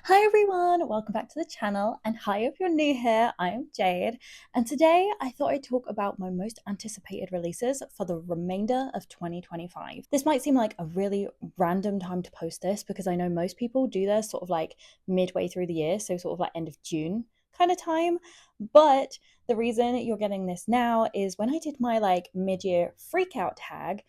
Hi everyone, welcome back to the channel, and hi if you're new here, I am Jade, and today I thought I'd talk about my most anticipated releases for the remainder of 2025. This might seem like a really random time to post this because I know most people do this sort of like midway through the year, so sort of like end of June kind of time, but the reason you're getting this now is when I did my like mid-year freakout tag,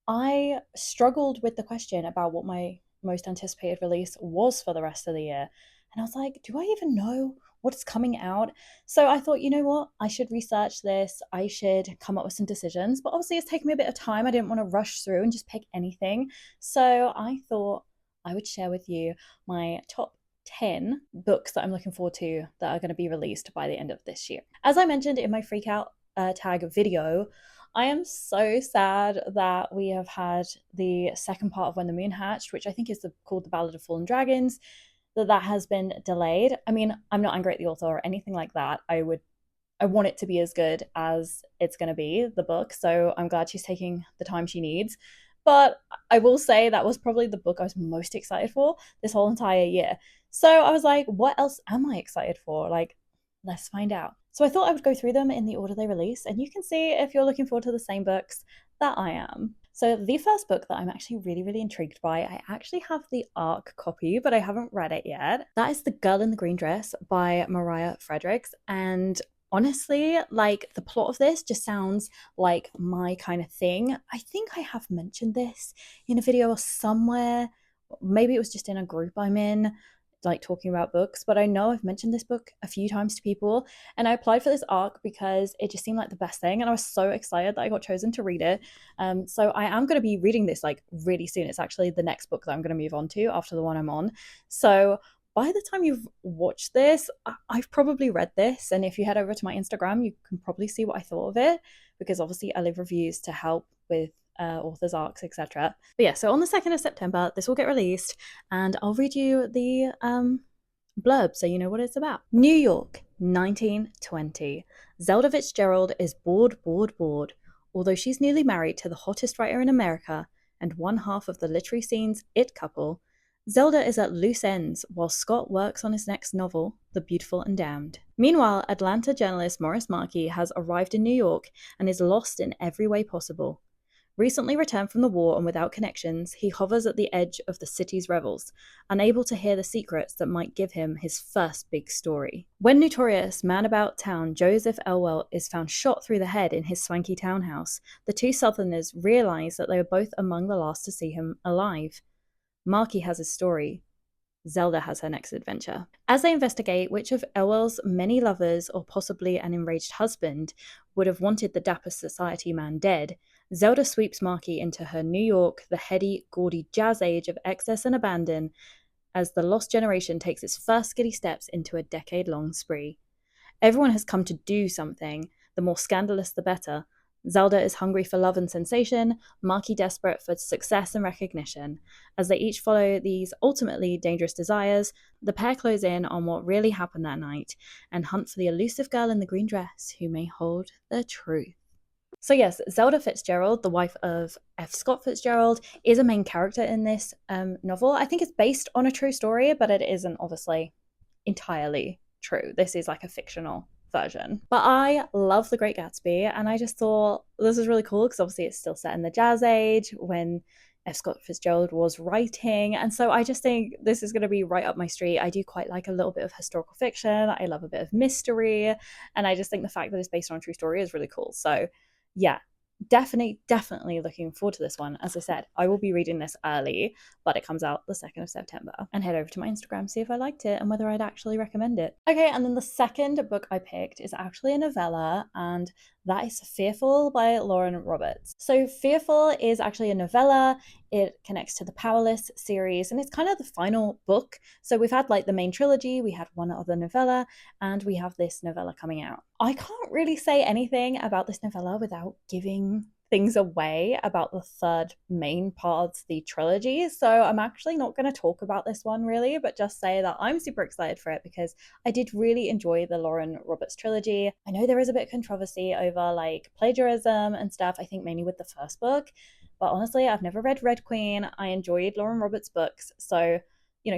I struggled with the question about what my most anticipated release was for the rest of the year. And I was like, do I even know what's coming out? So I thought, you know what? I should research this. I should come up with some decisions. But obviously, it's taken me a bit of time. I didn't want to rush through and just pick anything. So I thought I would share with you my top 10 books that I'm looking forward to that are going to be released by the end of this year. As I mentioned in my Freakout tag video, I am so sad that we have had the second part of When the Moon Hatched, which I think is called The Ballad of Fallen Dragons, that has been delayed. I mean, I'm not angry at the author or anything like that. I want it to be as good as it's going to be, the book. So I'm glad she's taking the time she needs. But I will say that was probably the book I was most excited for this whole entire year. So I was like, what else am I excited for? Like, let's find out. So I thought I would go through them in the order they release, and you can see if you're looking forward to the same books that I am. So the first book that I'm actually really intrigued by, I actually have the ARC copy, but I haven't read it yet. That is The Girl in the Green Dress by Mariah Fredericks. And honestly, like the plot of this just sounds like my kind of thing. I think I have mentioned this in a video somewhere. Maybe it was just in a group I'm in, like talking about books, but I know I've mentioned this book a few times to people, and I applied for this arc because it just seemed like the best thing, and I was so excited that I got chosen to read it. So I am going to be reading this like really soon. It's actually the next book that I'm going to move on to after the one I'm on. So by the time you've watched this, I've probably read this, and if you head over to my Instagram, you can probably see what I thought of it, because obviously I leave reviews to help with authors' arcs, etc. But yeah, so on the 2nd of September, this will get released, and I'll read you the blurb so you know what it's about. New York, 1920. Zelda Fitzgerald is bored. Although she's newly married to the hottest writer in America and one half of the literary scene's it couple, Zelda is at loose ends while Scott works on his next novel, The Beautiful and Damned. Meanwhile, Atlanta journalist Morris Markey has arrived in New York and is lost in every way possible. Recently returned from the war and without connections, he hovers at the edge of the city's revels, unable to hear the secrets that might give him his first big story. When notorious man about town Joseph Elwell is found shot through the head in his swanky townhouse, the two Southerners realize that they are both among the last to see him alive. Markey has his story. Zelda has her next adventure. As they investigate which of Elwell's many lovers, or possibly an enraged husband, would have wanted the dapper society man dead, Zelda sweeps Markey into her New York, the heady, gaudy jazz age of excess and abandon, as the lost generation takes its first giddy steps into a decade-long spree. Everyone has come to do something, the more scandalous the better. Zelda is hungry for love and sensation, Markey desperate for success and recognition. As they each follow these ultimately dangerous desires, the pair close in on what really happened that night and hunt for the elusive girl in the green dress who may hold the truth. So yes, Zelda Fitzgerald, the wife of F. Scott Fitzgerald, is a main character in this novel. I think it's based on a true story, but it isn't obviously entirely true. This is like a fictional version. But I love The Great Gatsby, and I just thought this is really cool because obviously it's still set in the jazz age when F. Scott Fitzgerald was writing, and so I just think this is going to be right up my street. I do quite like a little bit of historical fiction. I love a bit of mystery, and I just think the fact that it's based on a true story is really cool. So yeah, definitely looking forward to this one. As I said, I will be reading this early, but it comes out the 2nd of September. And head over to my Instagram, see if I liked it and whether I'd actually recommend it. Okay, and then the second book I picked is actually a novella, and that is Fearful by Lauren Roberts. So Fearful is actually a novella. It connects to the Powerless series, and it's kind of the final book. So we've had like the main trilogy, we had one other novella, and we have this novella coming out. I can't really say anything about this novella without giving things away about the third main part of the trilogy. So I'm actually not going to talk about this one really, but just say that I'm super excited for it because I did really enjoy the Lauren Roberts trilogy. I know there is a bit of controversy over like plagiarism and stuff, I think mainly with the first book, but honestly, I've never read Red Queen. I enjoyed Lauren Roberts' books, so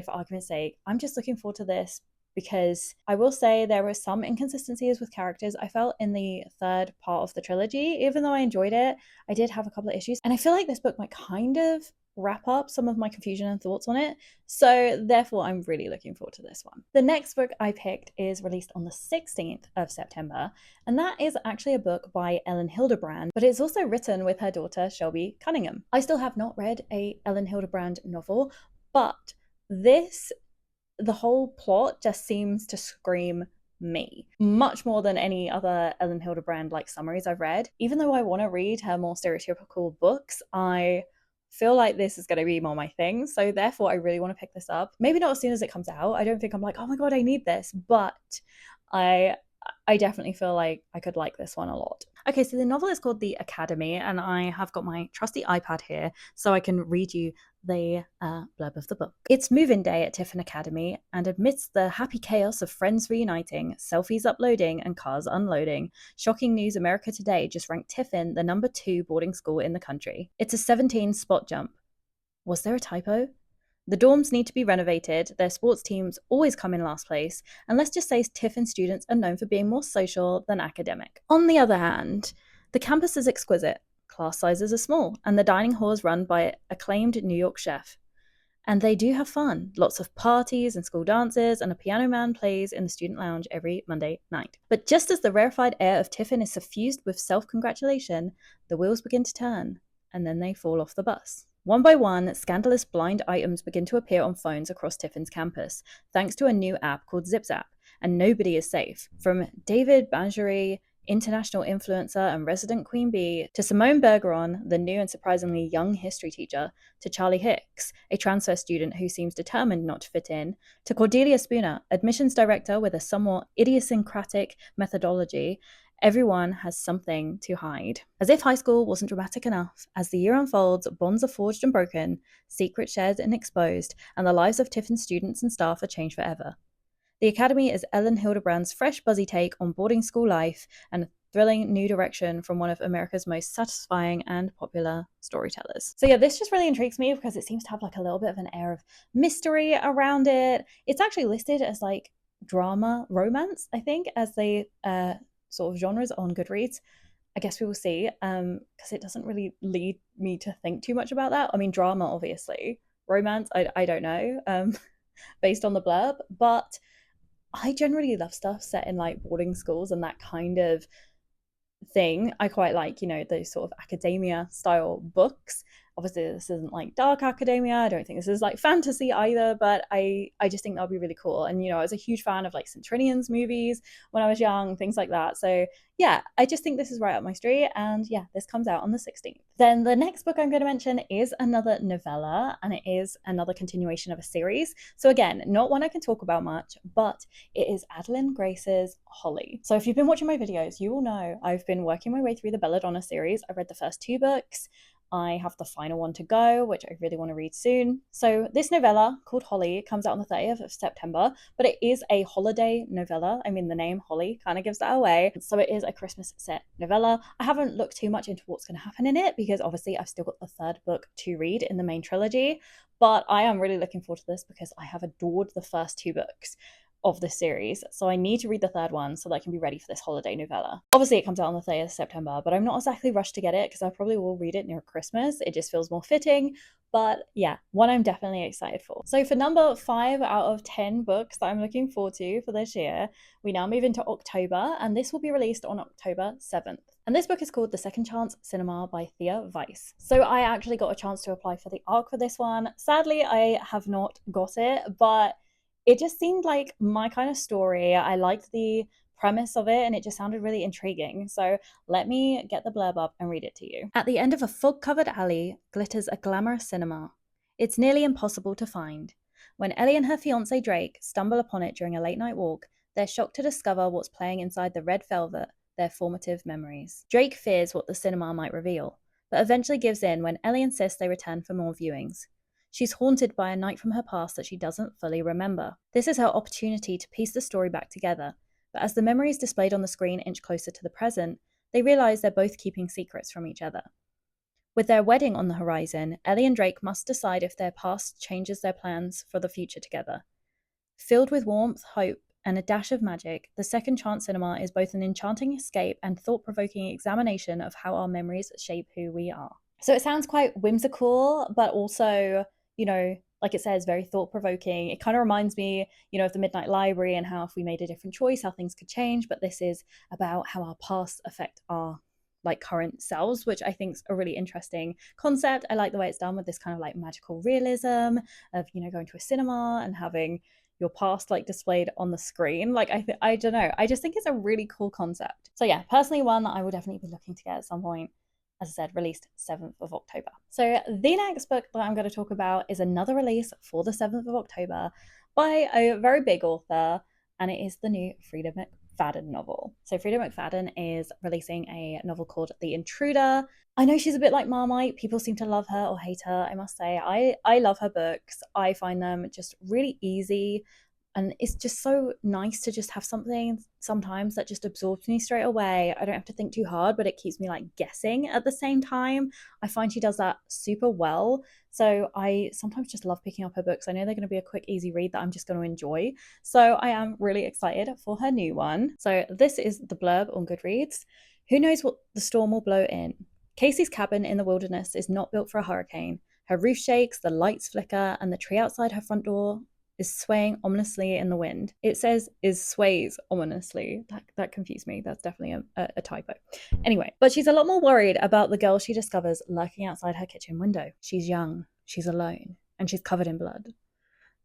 for argument's sake, I'm just looking forward to this because I will say there were some inconsistencies with characters I felt in the third part of the trilogy. Even though I enjoyed it, I did have a couple of issues. And I feel like this book might kind of wrap up some of my confusion and thoughts on it. So therefore, I'm really looking forward to this one. The next book I picked is released on the 16th of September, and that is actually a book by Elin Hilderbrand, but it's also written with her daughter, Shelby Cunningham. I still have not read a Elin Hilderbrand novel, but the whole plot just seems to scream me, much more than any other Elin Hilderbrand like summaries I've read. Even though I want to read her more stereotypical books, I feel like this is going to be more my thing. So therefore, I really want to pick this up. Maybe not as soon as it comes out. I don't think I'm like, oh my god, I need this, but I definitely feel like I could like this one a lot. Okay, so the novel is called The Academy, and I have got my trusty iPad here so I can read you the blurb of the book. It's move-in day at Tiffin Academy, and amidst the happy chaos of friends reuniting, selfies uploading, and cars unloading, shocking news America Today just ranked Tiffin the number 2 boarding school in the country. It's a 17 spot jump. Was there a typo? The dorms need to be renovated, their sports teams always come in last place, and let's just say Tiffin students are known for being more social than academic. On the other hand, the campus is exquisite, class sizes are small, and the dining hall is run by acclaimed New York chef. And they do have fun, lots of parties and school dances, and a piano man plays in the student lounge every Monday night. But just as the rarefied air of Tiffin is suffused with self-congratulation, the wheels begin to turn, and then they fall off the bus. One by one, scandalous blind items begin to appear on phones across Tiffin's campus, thanks to a new app called ZipZap, and nobody is safe. From David Bangery, international influencer and resident queen bee, to Simone Bergeron, the new and surprisingly young history teacher, to Charlie Hicks, a transfer student who seems determined not to fit in, to Cordelia Spooner, admissions director with a somewhat idiosyncratic methodology. Everyone has something to hide. As if high school wasn't dramatic enough, as the year unfolds, bonds are forged and broken, secrets shared and exposed, and the lives of Tiffin's students and staff are changed forever. The Academy is Elin Hilderbrand's fresh, buzzy take on boarding school life and a thrilling new direction from one of America's most satisfying and popular storytellers. So yeah, this just really intrigues me because it seems to have like a little bit of an air of mystery around it. It's actually listed as like drama, romance, I think, as the sort of genres on Goodreads. I guess we will see, because it doesn't really lead me to think too much about that. I mean, drama, obviously. Romance, I don't know, based on the blurb. But I generally love stuff set in like boarding schools and that kind of thing. I quite like, those sort of academia style books. Obviously, this isn't like dark academia. I don't think this is like fantasy either, but I just think that would be really cool. And, I was a huge fan of like Centurions movies when I was young, things like that. So yeah, I just think this is right up my street. And yeah, this comes out on the 16th. Then the next book I'm going to mention is another novella, and it is another continuation of a series. So again, not one I can talk about much, but it is Adalyn Grace's Holly. So if you've been watching my videos, you will know I've been working my way through the Belladonna series. I've read the first 2 books. I have the final one to go, which I really want to read soon. So this novella, called Holly, comes out on the 30th of September, but it is a holiday novella. I mean, the name Holly kind of gives that away. So it is a Christmas set novella. I haven't looked too much into what's going to happen in it because obviously I've still got the 3rd book to read in the main trilogy, but I am really looking forward to this because I have adored the first 2 books of the series, so I need to read the 3rd one so that I can be ready for this holiday novella. Obviously it comes out on the 30th of September, but I'm not exactly rushed to get it because I probably will read it near Christmas. It just feels more fitting, but yeah, one I'm definitely excited for. So for number 5 out of 10 books that I'm looking forward to for this year, we now move into October, and this will be released on October 7th. And this book is called The Second Chance Cinema by Thea Weiss. So I actually got a chance to apply for the ARC for this one. Sadly, I have not got it, but it just seemed like my kind of story. I liked the premise of it and it just sounded really intriguing. So let me get the blurb up and read it to you. At the end of a fog-covered alley glitters a glamorous cinema. It's nearly impossible to find. When Ellie and her fiancé Drake stumble upon it during a late-night walk, they're shocked to discover what's playing inside the red velvet, their formative memories. Drake fears what the cinema might reveal, but eventually gives in when Ellie insists they return for more viewings. She's haunted by a night from her past that she doesn't fully remember. This is her opportunity to piece the story back together, but as the memories displayed on the screen inch closer to the present, they realise they're both keeping secrets from each other. With their wedding on the horizon, Ellie and Drake must decide if their past changes their plans for the future together. Filled with warmth, hope, and a dash of magic, The Second Chance Cinema is both an enchanting escape and thought-provoking examination of how our memories shape who we are. So it sounds quite whimsical, but also, like it says, very thought-provoking. It kind of reminds me, of the Midnight Library and how if we made a different choice, how things could change. But this is about how our past affect our current selves, which I think is a really interesting concept. I like the way it's done with this kind of magical realism of, going to a cinema and having your past displayed on the screen. I don't know. I just think it's a really cool concept. So yeah, personally one that I will definitely be looking to get at some point. As I said, released 7th of October. So the next book that I'm going to talk about is another release for the 7th of October by a very big author, and it is the new Frieda McFadden novel. So Frieda McFadden is releasing a novel called The Intruder. I know she's a bit like Marmite. People seem to love her or hate her. I must say, I love her books. I find them just really easy. And it's just so nice to just have something sometimes that just absorbs me straight away. I don't have to think too hard, but it keeps me guessing at the same time. I find she does that super well. So I sometimes just love picking up her books. I know they're going to be a quick, easy read that I'm just going to enjoy. So I am really excited for her new one. So this is the blurb on Goodreads. Who knows what the storm will blow in? Casey's cabin in the wilderness is not built for a hurricane. Her roof shakes, the lights flicker, and the tree outside her front door is swaying ominously in the wind. It says is sways ominously. That confused me. That's definitely a typo. Anyway, but she's a lot more worried about the girl she discovers lurking outside her kitchen window. She's young, she's alone, and she's covered in blood.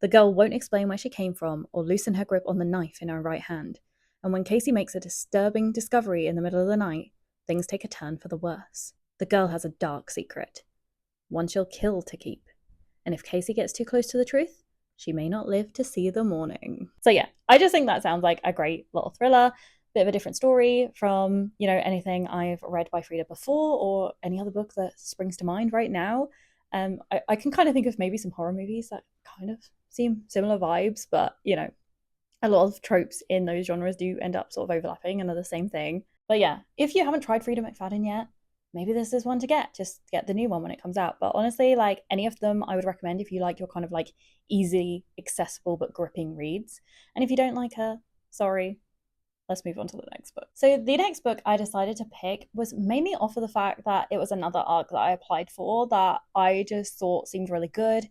The girl won't explain where she came from or loosen her grip on the knife in her right hand. And when Casey makes a disturbing discovery in the middle of the night, things take a turn for the worse. The girl has a dark secret, one she'll kill to keep. And if Casey gets too close to the truth, she may not live to see the morning. So yeah, I just think that sounds like a great little thriller, bit of a different story from, anything I've read by Frieda before or any other book that springs to mind right now. I can kind of think of maybe some horror movies that kind of seem similar vibes, but, a lot of tropes in those genres do end up sort of overlapping and are the same thing. But yeah, if you haven't tried Frieda McFadden yet, maybe this is one to get. Just get the new one when it comes out. But honestly, any of them I would recommend if you like your kind of easy, accessible but gripping reads. And if you don't like her, sorry, let's move on to the next book. So the next book I decided to pick was mainly off of the fact that it was another arc that I applied for that I just thought seemed really good.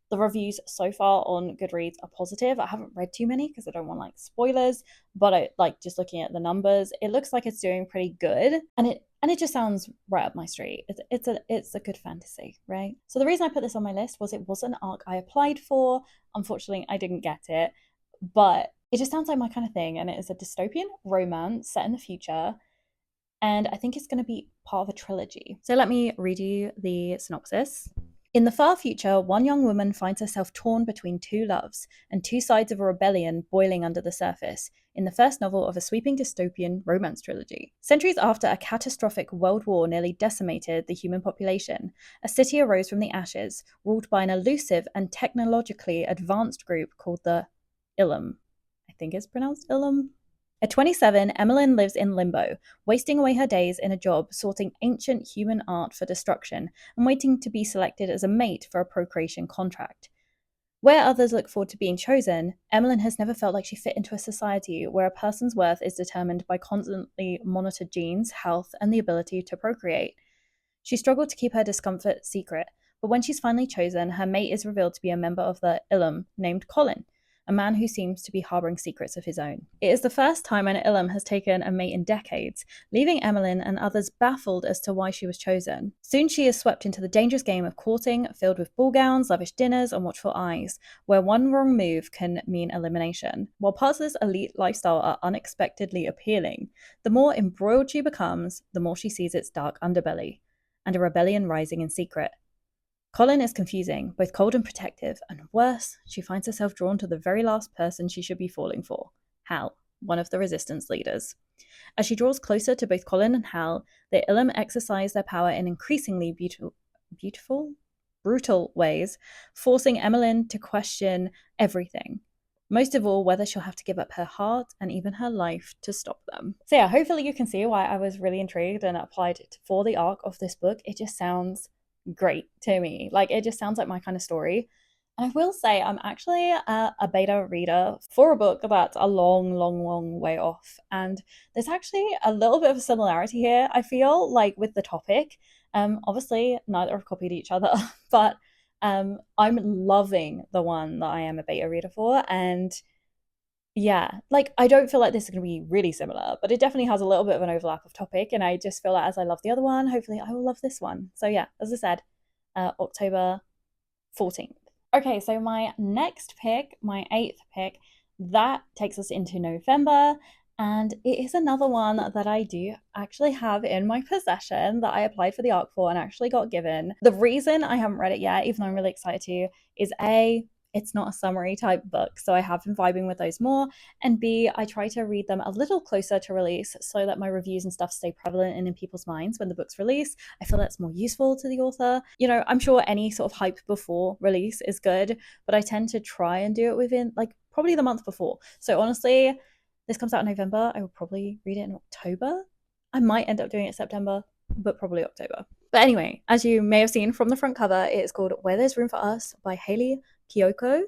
The reviews so far on Goodreads are positive. I haven't read too many because I don't want spoilers, but just looking at the numbers, it looks like it's doing pretty good, and it just sounds right up my street. It's a good fantasy, right? So the reason I put this on my list was it was an arc I applied for. Unfortunately, I didn't get it, but it just sounds like my kind of thing, and it is a dystopian romance set in the future, and I think it's going to be part of a trilogy. So let me read you the synopsis. In the far future, one young woman finds herself torn between two loves and two sides of a rebellion boiling under the surface, in the first novel of a sweeping dystopian romance trilogy. Centuries after a catastrophic world war nearly decimated the human population, a city arose from the ashes, ruled by an elusive and technologically advanced group called the Ilum. I think it's pronounced Ilum. At 27, Elin lives in limbo, wasting away her days in a job sorting ancient human art for destruction and waiting to be selected as a mate for a procreation contract. Where others look forward to being chosen, Elin has never felt like she fit into a society where a person's worth is determined by constantly monitored genes, health, and the ability to procreate. She struggled to keep her discomfort secret, but when she's finally chosen, her mate is revealed to be a member of the Ilum named Colin, a man who seems to be harboring secrets of his own. It is the first time an Ilum has taken a mate in decades, leaving Elin and others baffled as to why she was chosen. Soon she is swept into the dangerous game of courting, filled with ball gowns, lavish dinners, and watchful eyes, where one wrong move can mean elimination. While parts of this elite lifestyle are unexpectedly appealing, the more embroiled she becomes, the more she sees its dark underbelly, and a rebellion rising in secret. Colin is confusing, both cold and protective, and worse, she finds herself drawn to the very last person she should be falling for, Hal, one of the resistance leaders. As she draws closer to both Colin and Hal, the Ilum exercise their power in increasingly brutal ways, forcing Elin to question everything. Most of all, whether she'll have to give up her heart and even her life to stop them. So yeah, hopefully you can see why I was really intrigued and applied it for the arc of this book. It just sounds great to me. Like, it just sounds like my kind of story. And I will say, I'm actually a beta reader for a book that's a long way off. And there's actually a little bit of a similarity here, I feel, like with the topic. Obviously, neither have copied each other, but I'm loving the one that I am a beta reader for. And yeah, like, I don't feel like this is going to be really similar, but it definitely has a little bit of an overlap of topic. And I just feel like as I love the other one, hopefully I will love this one. So yeah, as I said, October 14th. Okay, so my next pick, my 8th pick, that takes us into November. And it is another one that I do actually have in my possession that I applied for the ARC for and actually got given. The reason I haven't read it yet, even though I'm really excited to, is A, it's not a summary type book, so I have been vibing with those more, and B, I try to read them a little closer to release so that my reviews and stuff stay prevalent and in people's minds when the book's release. I feel that's more useful to the author. You know, I'm sure any sort of hype before release is good, but I tend to try and do it within, like, probably the month before. So honestly, this comes out in November. I will probably read it in October. I might end up doing it in September, but probably October. But anyway, as you may have seen from the front cover, it is called Where There's Room for Us by Hayley, Kiyoko,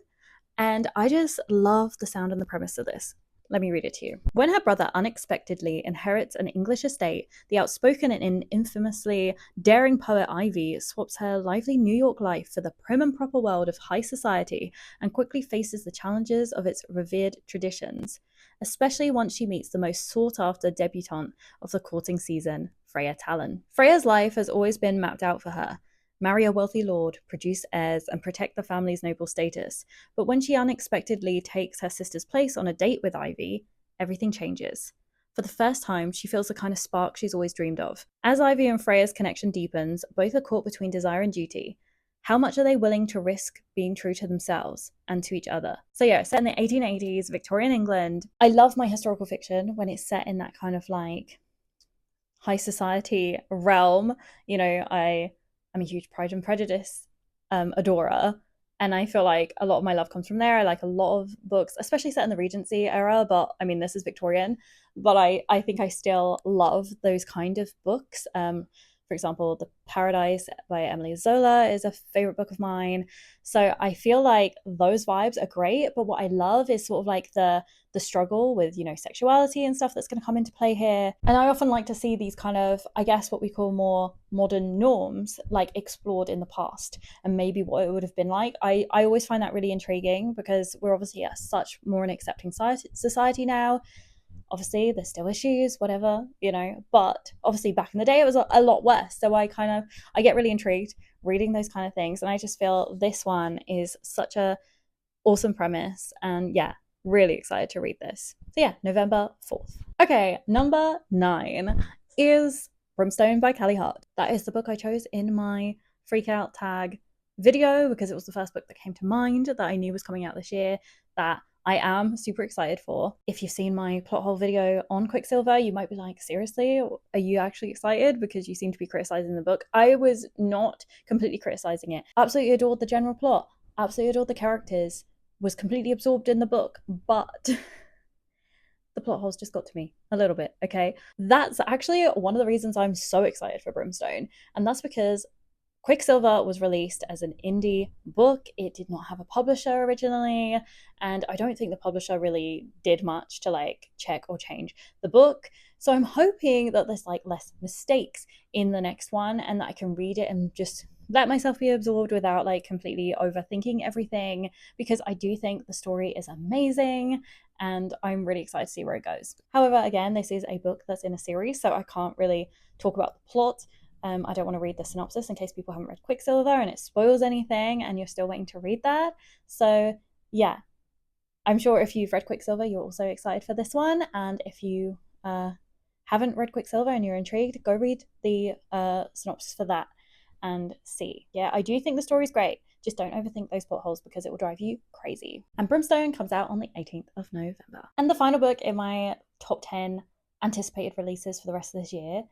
and I just love the sound and the premise of this. Let me read it to you. When her brother unexpectedly inherits an English estate, the outspoken and infamously daring poet Ivy swaps her lively New York life for the prim and proper world of high society and quickly faces the challenges of its revered traditions, especially once she meets the most sought-after debutante of the courting season, Freya Talon. Freya's life has always been mapped out for her. Marry a wealthy lord, produce heirs, and protect the family's noble status. But when she unexpectedly takes her sister's place on a date with Ivy, everything changes. For the first time, she feels the kind of spark she's always dreamed of. As Ivy and Freya's connection deepens, both are caught between desire and duty. How much are they willing to risk being true to themselves and to each other? So yeah, set in the 1880s, Victorian England. I love my historical fiction when it's set in that kind of like high society realm. You know, I'm a huge Pride and Prejudice adorer, and I feel like a lot of my love comes from there. I like a lot of books, especially set in the Regency era, but I mean, this is Victorian, but I think I still love those kind of books. For example, The Paradise by Emily Zola is a favorite book of mine. So I feel like those vibes are great, but what I love is sort of like the struggle with, you know, sexuality and stuff that's going to come into play here. And I often like to see these kind of, I guess, what we call more modern norms, like explored in the past and maybe what it would have been like. I always find that really intriguing because we're obviously such more an accepting society now. Obviously there's still issues, whatever, you know, but obviously back in the day it was a lot worse. So I get really intrigued reading those kind of things, and I just feel this one is such a awesome premise, and yeah, really excited to read this. So yeah, November 4th. Okay, number 9 is Brimstone by Callie Hart. That is the book I chose in my freak out tag video because it was the first book that came to mind that I knew was coming out this year that I am super excited for. If you've seen my plot hole video on Quicksilver, you might be like, seriously, are you actually excited? Because you seem to be criticizing the book. I was not completely criticizing it. Absolutely adored the general plot. Absolutely adored the characters. Was completely absorbed in the book. But the plot holes just got to me a little bit, okay? That's actually one of the reasons I'm so excited for Brimstone. And that's because Quicksilver was released as an indie book. It did not have a publisher originally, and I don't think the publisher really did much to like check or change the book. So I'm hoping that there's like less mistakes in the next one and that I can read it and just let myself be absorbed without like completely overthinking everything, because I do think the story is amazing and I'm really excited to see where it goes. However, again, this is a book that's in a series, so I can't really talk about the plot. I don't want to read the synopsis in case people haven't read Quicksilver and it spoils anything and you're still waiting to read that. So yeah, I'm sure if you've read Quicksilver, you're also excited for this one. And if you haven't read Quicksilver and you're intrigued, go read the synopsis for that and see. Yeah, I do think the story's great. Just don't overthink those plot holes because it will drive you crazy. And Brimstone comes out on the 18th of November. And the final book in my top 10 anticipated releases for the rest of this year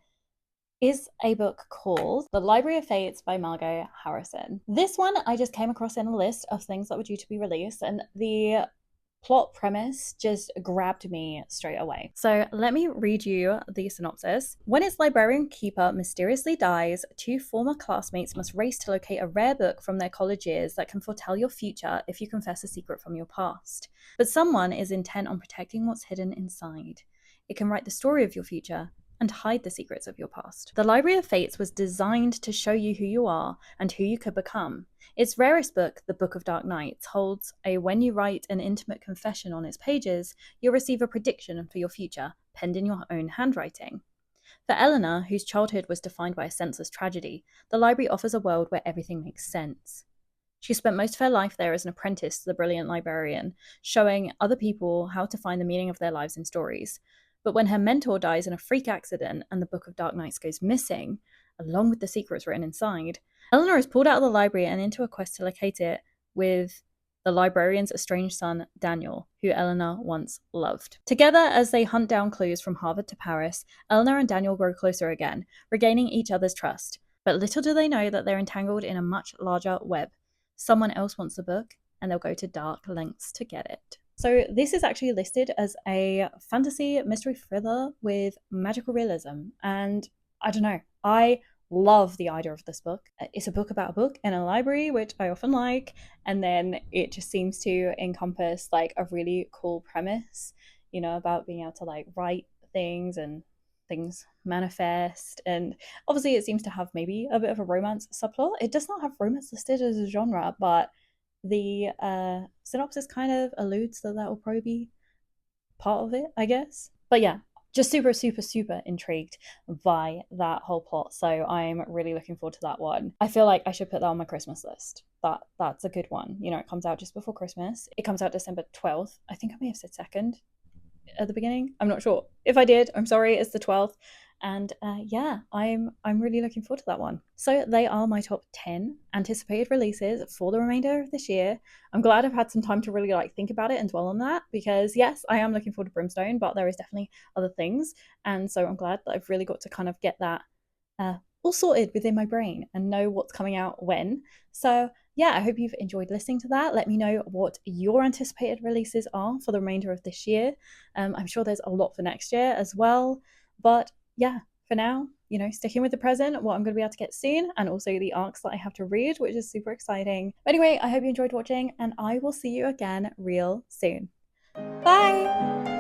is a book called The Library of Fates by Margot Harrison. This one I just came across in a list of things that were due to be released, and the plot premise just grabbed me straight away. So let me read you the synopsis. When its librarian keeper mysteriously dies, two former classmates must race to locate a rare book from their college years that can foretell your future if you confess a secret from your past. But someone is intent on protecting what's hidden inside. It can write the story of your future and hide the secrets of your past. The Library of Fates was designed to show you who you are and who you could become. Its rarest book, The Book of Dark Nights, holds a when you write an intimate confession on its pages, you'll receive a prediction for your future, penned in your own handwriting. For Eleanor, whose childhood was defined by a senseless tragedy, the library offers a world where everything makes sense. She spent most of her life there as an apprentice to the brilliant librarian, showing other people how to find the meaning of their lives in stories. But when her mentor dies in a freak accident and the Book of Dark Nights goes missing, along with the secrets written inside, Eleanor is pulled out of the library and into a quest to locate it with the librarian's estranged son, Daniel, who Eleanor once loved. Together, as they hunt down clues from Harvard to Paris, Eleanor and Daniel grow closer again, regaining each other's trust. But little do they know that they're entangled in a much larger web. Someone else wants the book, and they'll go to dark lengths to get it. So this is actually listed as a fantasy mystery thriller with magical realism. And I don't know, I love the idea of this book. It's a book about a book in a library, which I often like. And then it just seems to encompass like a really cool premise, you know, about being able to like write things and things manifest. And obviously it seems to have maybe a bit of a romance subplot. It does not have romance listed as a genre, but the synopsis kind of alludes that will probably be part of it, I guess. But yeah, just super, super, super intrigued by that whole plot. So I'm really looking forward to that one. I feel like I should put that on my Christmas list. That's a good one. You know, it comes out just before Christmas. It comes out December 12th. I think I may have said 2nd at the beginning. I'm not sure. If I did, I'm sorry, it's the 12th. And yeah, I'm really looking forward to that one. So they are my top 10 anticipated releases for the remainder of this year. I'm glad I've had some time to really like think about it and dwell on that, because yes, I am looking forward to Brimstone, but there is definitely other things. And so I'm glad that I've really got to kind of get that all sorted within my brain and know what's coming out when. So yeah, I hope you've enjoyed listening to that. Let me know what your anticipated releases are for the remainder of this year. I'm sure there's a lot for next year as well. But yeah, for now, you know, sticking with the present, what I'm going to be able to get soon, and also the arcs that I have to read, which is super exciting. But anyway, I hope you enjoyed watching, and I will see you again real soon. Bye!